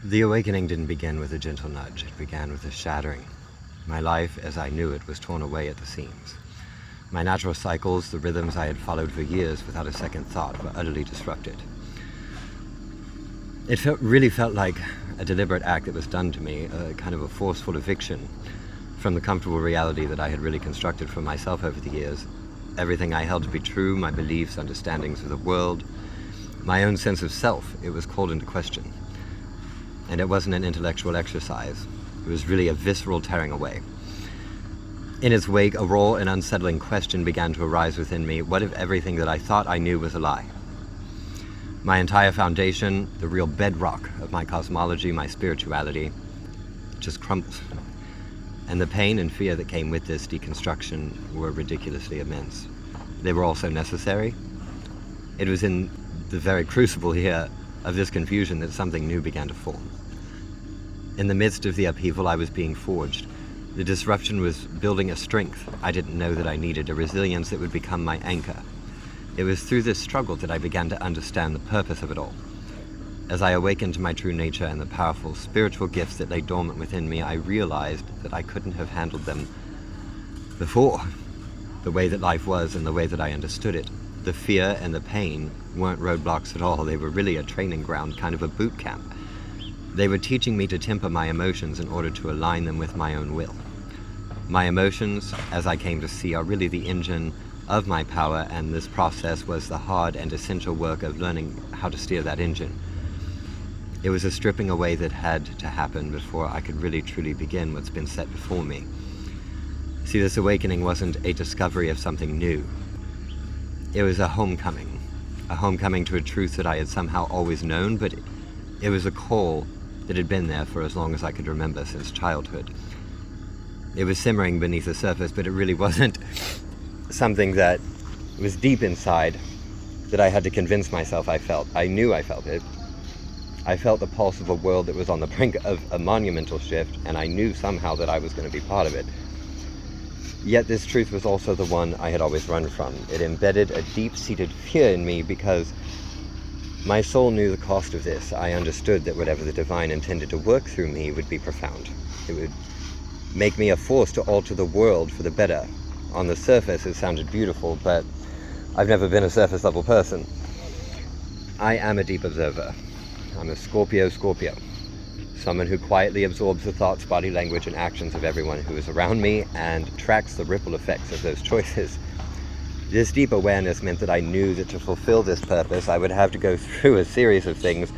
The awakening didn't begin with a gentle nudge. It began with a shattering. My life, as I knew it, was torn away at the seams. My natural cycles, the rhythms I had followed for years without a second thought, were utterly disrupted. It really felt like a deliberate act that was done to me, a kind of a forceful eviction from the comfortable reality that I had really constructed for myself over the years. Everything I held to be true, my beliefs, understandings of the world, my own sense of self, it was called into question. And it wasn't an intellectual exercise. It was really a visceral tearing away. In its wake, a raw and unsettling question began to arise within me. What if everything that I thought I knew was a lie? My entire foundation, the real bedrock of my cosmology, my spirituality, just crumbled. And the pain and fear that came with this deconstruction were ridiculously immense. They were also necessary. It was in the very crucible here of this confusion that something new began to form. In the midst of the upheaval I was being forged, the disruption was building a strength I didn't know that I needed, a resilience that would become my anchor. It was through this struggle that I began to understand the purpose of it all. As I awakened to my true nature and the powerful spiritual gifts that lay dormant within me, I realized that I couldn't have handled them before. The way that life was and the way that I understood it. The fear and the pain weren't roadblocks at all. They were really a training ground, kind of a boot camp. They were teaching me to temper my emotions in order to align them with my own will. My emotions, as I came to see, are really the engine of my power, and this process was the hard and essential work of learning how to steer that engine. It was a stripping away that had to happen before I could really truly begin what's been set before me. See, this awakening wasn't a discovery of something new. It was a homecoming to a truth that I had somehow always known, but it was a call that had been there for as long as I could remember, since childhood. It was simmering beneath the surface, but it really wasn't something that was deep inside that I had to convince myself I felt. I knew I felt it. I felt the pulse of a world that was on the brink of a monumental shift, and I knew somehow that I was going to be part of it. Yet this truth was also the one I had always run from. It embedded a deep-seated fear in me because my soul knew the cost of this. I understood that whatever the divine intended to work through me would be profound. It would make me a force to alter the world for the better. On the surface, it sounded beautiful, but I've never been a surface-level person. I am a deep observer. I'm a Scorpio, someone who quietly absorbs the thoughts, body language, and actions of everyone who is around me and tracks the ripple effects of those choices. This deep awareness meant that I knew that to fulfill this purpose, I would have to go through a series of things